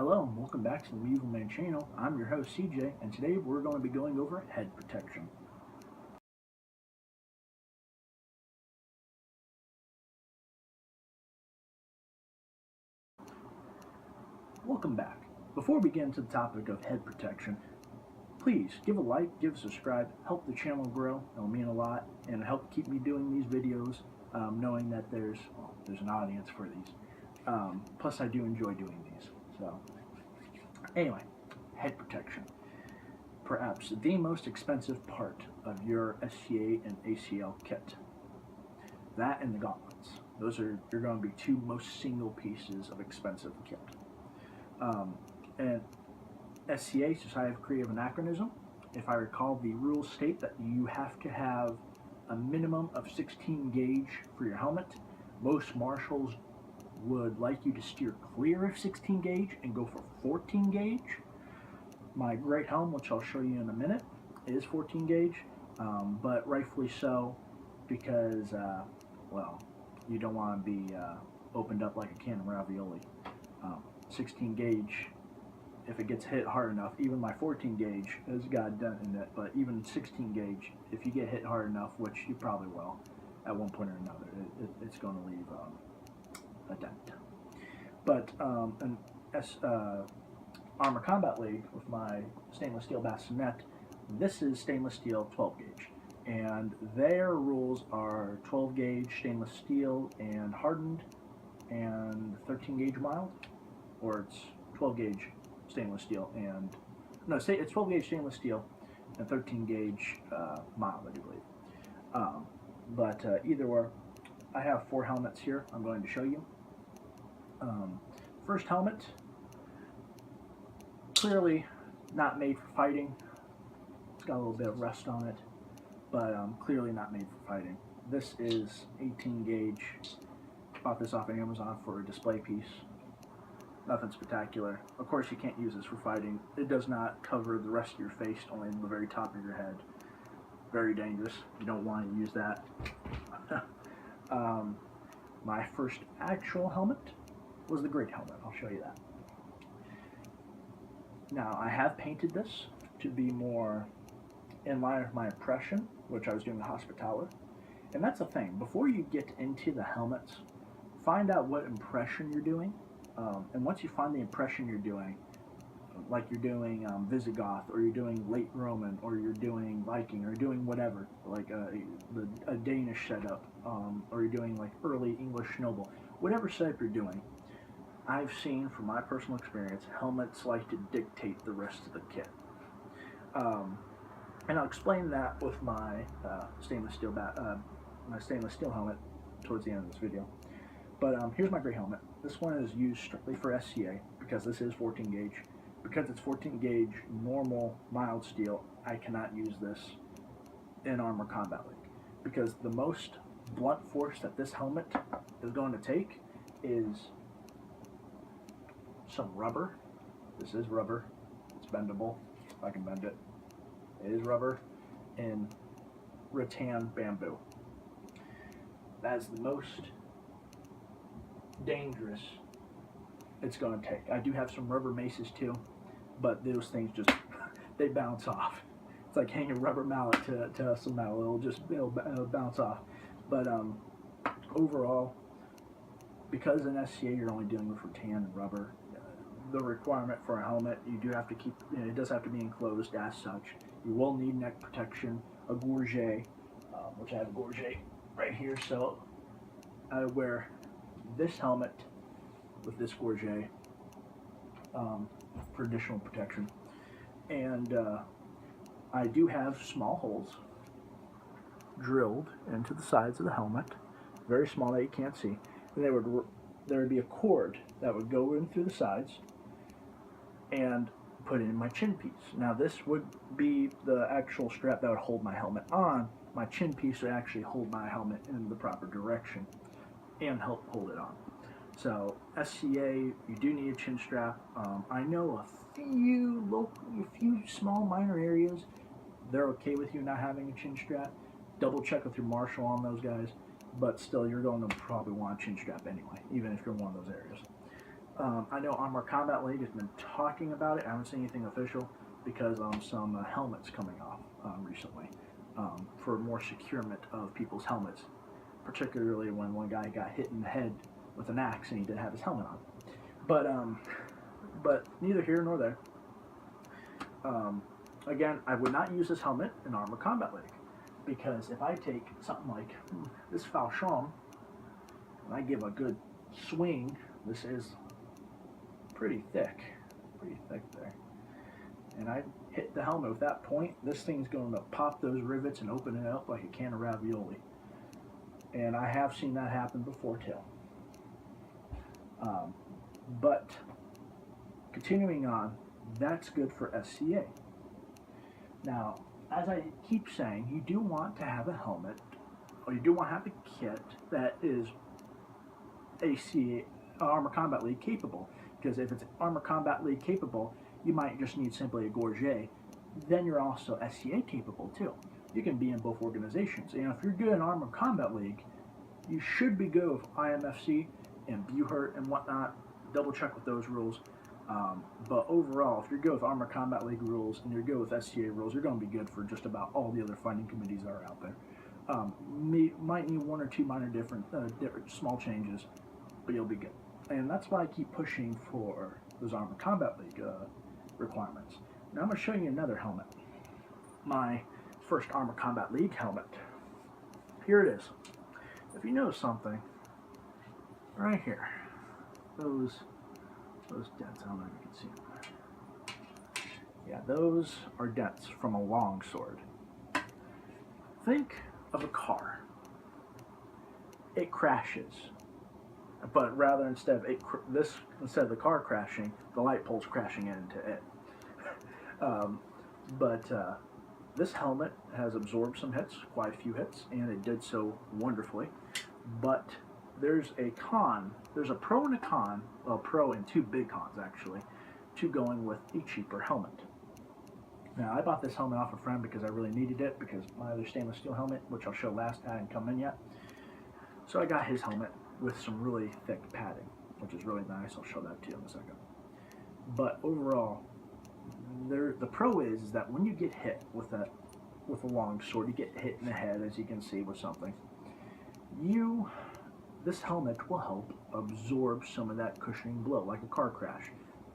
Hello and welcome back to the Medieval Man channel. I'm your host CJ, and today we're going to be going over head protection. Welcome back. Before we get into the topic of head protection, please give a like, give a subscribe, help the channel grow. It'll mean a lot and help keep me doing these videos, knowing that there's an audience for these. Plus I do enjoy doing these. So anyway, head protection. Perhaps the most expensive part of your SCA and ACL kit. That and the gauntlets. Those are going to be two most single pieces of expensive kit. And SCA, Society of Creative Anachronism, if I recall, the rules state that you have to have a minimum of 16 gauge for your helmet. Most marshals would like you to steer clear of 16 gauge and go for 14 gauge. My great helm, which I'll show you in a minute, is 14 gauge, but rightfully so, because, well, you don't want to be opened up like a can of ravioli. 16 gauge, if it gets hit hard enough, even my 14 gauge has got a dent in it, but even 16 gauge, if you get hit hard enough, which you probably will at one point or another, it's going to leave a dent. But an Armor Combat League with my stainless steel bassinet, this is stainless steel 12 gauge, and their rules are 12 gauge stainless steel and hardened, and 13 gauge mild, or it's 12 gauge stainless steel and it's 12 gauge stainless steel and 13 gauge mild, I do believe. But either way, I have 4 helmets here I'm going to show you. First helmet, clearly not made for fighting. It's got a little bit of rust on it, but clearly not made for fighting. This is 18 gauge. Bought this off of Amazon for a display piece. Nothing spectacular. Of course, you can't use this for fighting. It does not cover the rest of your face, only the very top of your head. Very dangerous. You don't want to use that. My first actual helmet was the Great Helmet. I'll show you that. Now, I have painted this to be more in line with my impression, which I was doing the Hospitaller. And that's the thing. Before you get into the helmets, find out what impression you're doing. And once you find the impression you're doing, like you're doing Visigoth, or you're doing late Roman, or you're doing Viking, or you're doing whatever, like a Danish setup, or you're doing like early English noble, whatever setup you're doing, I've seen from my personal experience, helmets like to dictate the rest of the kit. And I'll explain that with my stainless steel helmet towards the end of this video. But here's my gray helmet. This one is used strictly for SCA because this is 14 gauge. Because it's 14 gauge normal mild steel, I cannot use this in Armor Combat League. Because the most blunt force that this helmet is going to take is some rubber. This is rubber. It's bendable. If I can bend it. It is rubber and rattan bamboo. That is the most dangerous it's going to take. I do have some rubber maces too, but those things just they bounce off. It's like hanging a rubber mallet to some metal. It'll bounce off. But overall, because in SCA you're only dealing with rattan and rubber, the requirement for a helmet, you do have to keep, it does have to be enclosed as such. You will need neck protection, a gorget, which I have a gorget right here, so I wear this helmet with this gorget for additional protection. And I do have small holes drilled into the sides of the helmet, very small that you can't see. And there would be a cord that would go in through the sides and put in my chin piece. Now this would be the actual strap that would hold my helmet on. My chin piece would actually hold my helmet in the proper direction and help hold it on. So SCA, you do need a chin strap. I know a few small minor areas, they're okay with you not having a chin strap. Double check with your marshal on those guys, but still you're going to probably want a chin strap anyway, even if you're in one of those areas. I know Armor Combat League has been talking about it. I haven't seen anything official because some helmets coming off recently for more securement of people's helmets, particularly when one guy got hit in the head with an axe and he didn't have his helmet on. But neither here nor there. Again, I would not use this helmet in Armor Combat League because if I take something like this falchion and I give a good swing, this is pretty thick there, and I hit the helmet with that point, this thing's going to pop those rivets and open it up like a can of ravioli. And I have seen that happen before too. But continuing on, that's good for SCA. Now, as I keep saying, you do want to have a helmet, or you do want to have a kit that is ACA, Armor Combat League capable. Because if it's Armor Combat League capable, you might just need simply a gorget. Then you're also SCA capable too. You can be in both organizations. And if you're good in Armor Combat League, you should be good with IMFC and Buhurt and whatnot. Double check with those rules. But overall, if you're good with Armor Combat League rules and you're good with SCA rules, you're going to be good for just about all the other fighting committees that are out there. Might need one or two minor different small changes, but you'll be good. And that's why I keep pushing for those Armor Combat League requirements. Now I'm going to show you another helmet. My first Armor Combat League helmet. Here it is. If you notice something, right here, those dents, I don't know if you can see them. Yeah, those are dents from a longsword. Think of a car. It crashes. But rather instead of the car crashing, the light pole's crashing into it. This helmet has absorbed some hits, quite a few hits, and it did so wonderfully. But there's a pro and a con, well, pro and two big cons actually, to going with a cheaper helmet. Now, I bought this helmet off a friend because I really needed it because my other stainless steel helmet, which I'll show last, hadn't come in yet. So I got his helmet with some really thick padding, which is really nice. I'll show that to you in a second. But overall, the pro is that when you get hit with a long sword, you get hit in the head, as you can see with something. This helmet will help absorb some of that cushioning blow, like a car crash.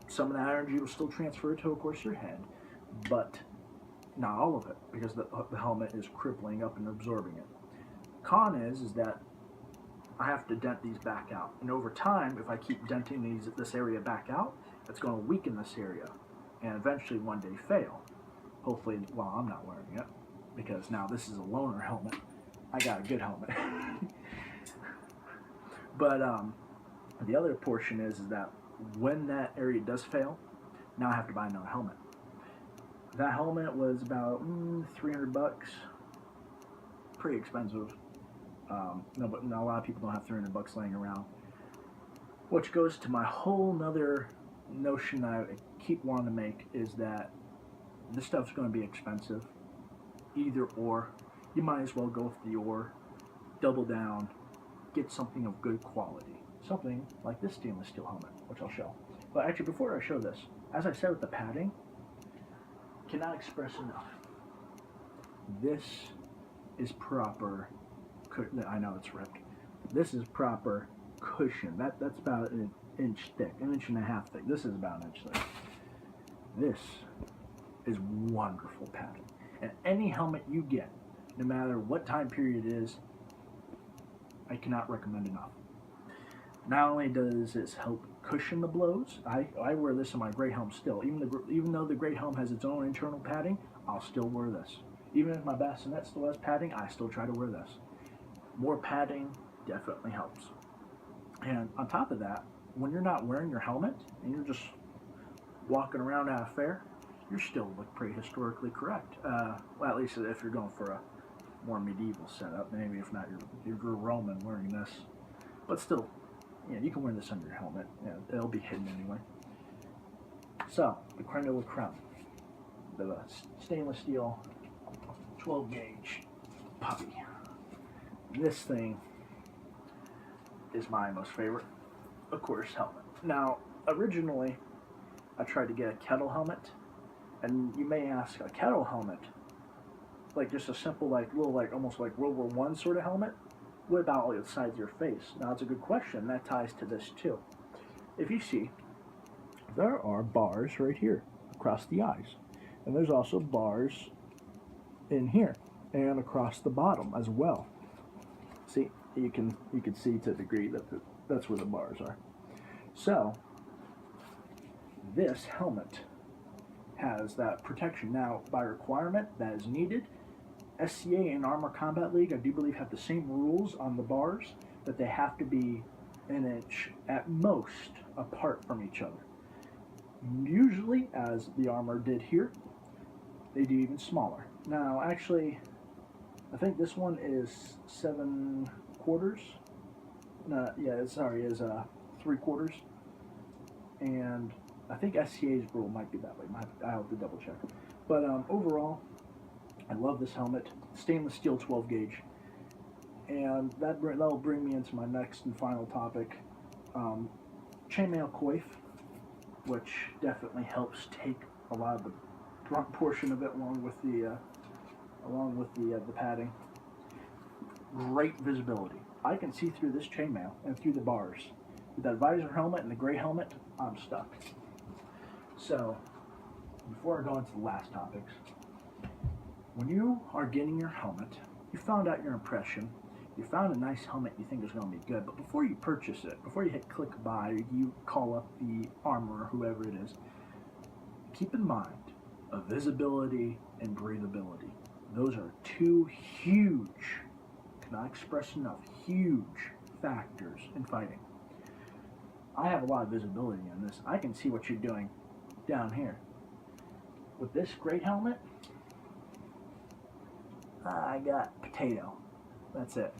Some of that energy will still transfer to, of course, your head, but not all of it, because the helmet is crippling up and absorbing it. Con is that I have to dent these back out, and over time, if I keep denting this area back out, it's going to weaken this area, and eventually one day fail. Hopefully, while I'm not wearing it, because now this is a loaner helmet. I got a good helmet. But the other portion is that when that area does fail, now I have to buy another helmet. That helmet was about $300, pretty expensive. No, but a lot of people don't have $300 laying around. Which goes to my whole nother notion that I keep wanting to make, is that this stuff's going to be expensive. Either or. You might as well go with the or, double down, get something of good quality. Something like this stainless steel helmet, which I'll show. But actually, before I show this, as I said with the padding, cannot express enough. This is proper. I know it's ripped. This is proper cushion. That's about an inch thick, an inch and a half thick. This is about an inch thick. This is wonderful padding. And any helmet you get, no matter what time period it is, I cannot recommend enough. Not only does this help cushion the blows, I wear this in my gray helm still. Even though the gray helm has its own internal padding, I'll still wear this. Even if my bassinet still has padding, I still try to wear this. More padding definitely helps. And on top of that, when you're not wearing your helmet and you're just walking around at a fair, you still look pretty historically correct. Well, at least if you're going for a more medieval setup. Maybe if not, you're Roman wearing this. But still, yeah, you can wear this under your helmet. Yeah, it'll be hidden anyway. So, the creme de la creme. The stainless steel 12 gauge puppy. This thing is my most favorite, of course, helmet. Now, originally, I tried to get a kettle helmet, and you may ask, a kettle helmet, like just a simple, like little, like almost like World War One sort of helmet. What about all the sides of your face? Now, it's a good question. That ties to this too. If you see, there are bars right here across the eyes, and there's also bars in here and across the bottom as well. See, you can see to a degree that that's where the bars are. So this helmet has that protection. Now, by requirement, that is needed. SCA and Armor Combat League, I do believe, have the same rules on the bars, that they have to be an inch at most apart from each other. Usually, as the armor did here, they do even smaller. Now, actually, I think this one is 7/4. No, yeah, sorry, is 3/4. And I think SCA's rule might be that way. I have to double check. But overall, I love this helmet. Stainless steel 12 gauge. And that'll bring me into my next and final topic. Chainmail coif, which definitely helps take a lot of the front portion of it along with the padding. Great visibility. I can see through this chainmail and through the bars. With that visor helmet and the gray helmet, I'm stuck. So, before I go into the last topics, when you are getting your helmet, you found out your impression, you found a nice helmet you think is going to be good, but before you purchase it, before you hit click buy, or you call up the armor or whoever it is, keep in mind visibility and breathability. Those are two huge, cannot express enough, huge factors in fighting. I have a lot of visibility in this. I can see what you're doing down here. With this great helmet, I got potato. That's it.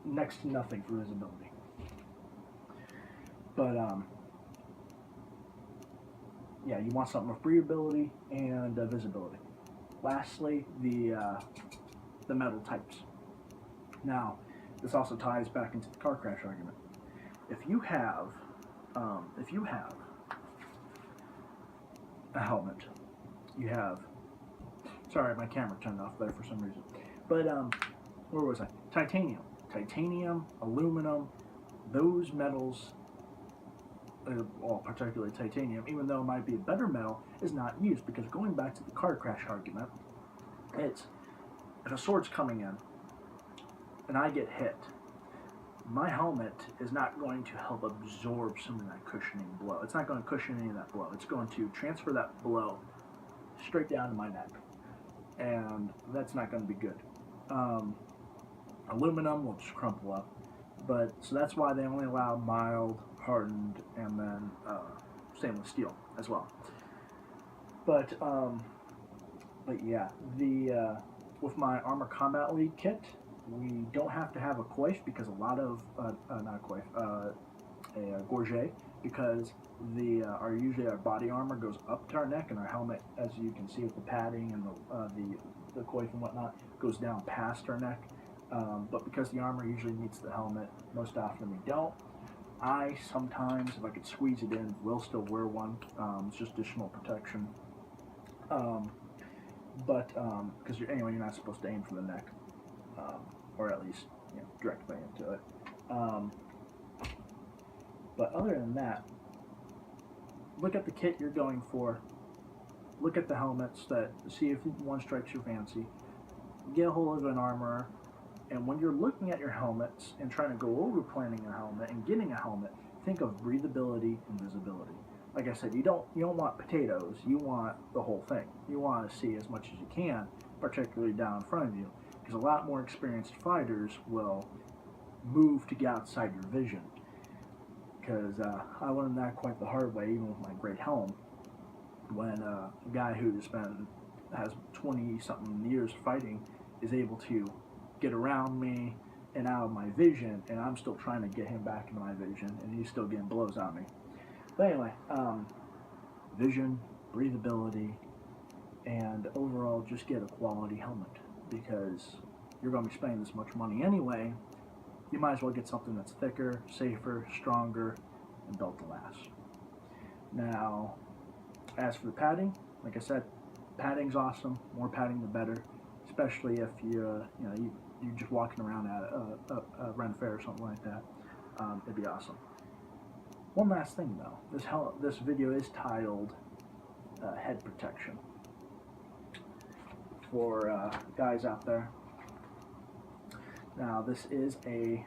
Next to nothing for visibility. But yeah, you want something with breathability and visibility. Lastly, the metal types. Now, this also ties back into the car crash argument. If you have a helmet, you have. Sorry, my camera turned off there for some reason. But where was I? Titanium, aluminum, those metals, well, particularly titanium, even though it might be a better metal, is not used, because going back to the car crash argument, it's if a sword's coming in and I get hit, my helmet is not going to help absorb some of that cushioning blow. It's not going to cushion any of that blow. It's going to transfer that blow straight down to my neck, and that's not going to be good. Aluminum will just crumple up, but so that's why they only allow mild, hardened, and then stainless steel as well. But yeah, with my Armor Combat League kit, we don't have to have a coif, because a lot of not a coif, a gorget, because usually our body armor goes up to our neck, and our helmet, as you can see with the padding and the coif and whatnot, goes down past our neck. But because the armor usually meets the helmet, most often we don't. I sometimes, if I could squeeze it in, will still wear one. It's just additional protection. Because you're not supposed to aim for the neck, or at least directly into it. But other than that, look at the kit you're going for. Look at the helmets, see if one strikes your fancy. Get a hold of an armorer, and when you're looking at your helmets and trying to go over planning a helmet and getting a helmet, think of breathability and visibility. Like I said, you don't want potatoes. You want the whole thing. You want to see as much as you can, particularly down in front of you, because a lot more experienced fighters will move to get outside your vision. Because I learned that quite the hard way, even with my great helm, when a guy who has 20-something years fighting is able to get around me and out of my vision, and I'm still trying to get him back into my vision, and he's still getting blows on me. But anyway, vision, breathability, and overall just get a quality helmet, because you're going to be spending this much money anyway. You might as well get something that's thicker, safer, stronger, and built to last. Now, as for the padding, like I said, padding's awesome. More padding the better, especially if you're just walking around at a Ren Fair or something like that. It'd be awesome. One last thing though, this video is titled Head Protection. For guys out there, now this is a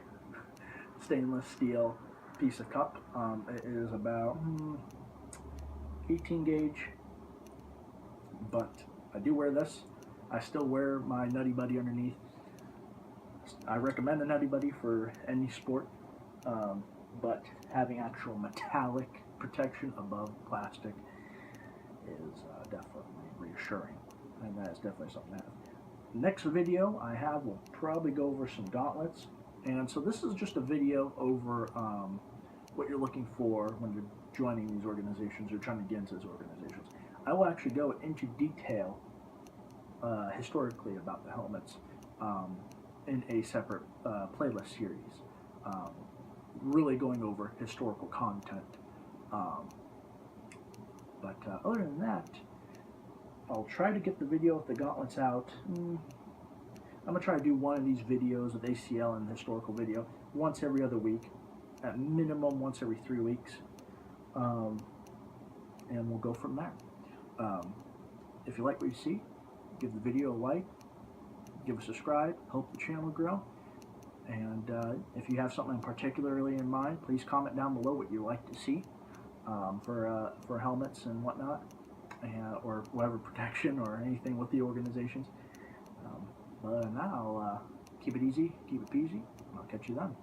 stainless steel piece of cup. It is about 18 gauge, but I do wear this. I still wear my Nutty Buddy underneath. I recommend the Nutty Buddy for any sport, but having actual metallic protection above plastic is definitely reassuring, and that is definitely something to have. Next video I have will probably go over some gauntlets, and so this is just a video over what you're looking for when you're joining these organizations or trying to get into these organizations. I will actually go into detail historically about the helmets in a separate playlist series, really going over historical content. But other than that, I'll try to get the video with the gauntlets out. I'm going to try to do one of these videos with ACL and historical video once every other week, at minimum once every 3 weeks, and we'll go from there. If you like what you see, give the video a like, give a subscribe, help the channel grow, and if you have something particularly in mind, please comment down below what you'd like to see for helmets and whatnot, or whatever protection or anything with the organizations. But now, keep it easy, keep it peasy, and I'll catch you then.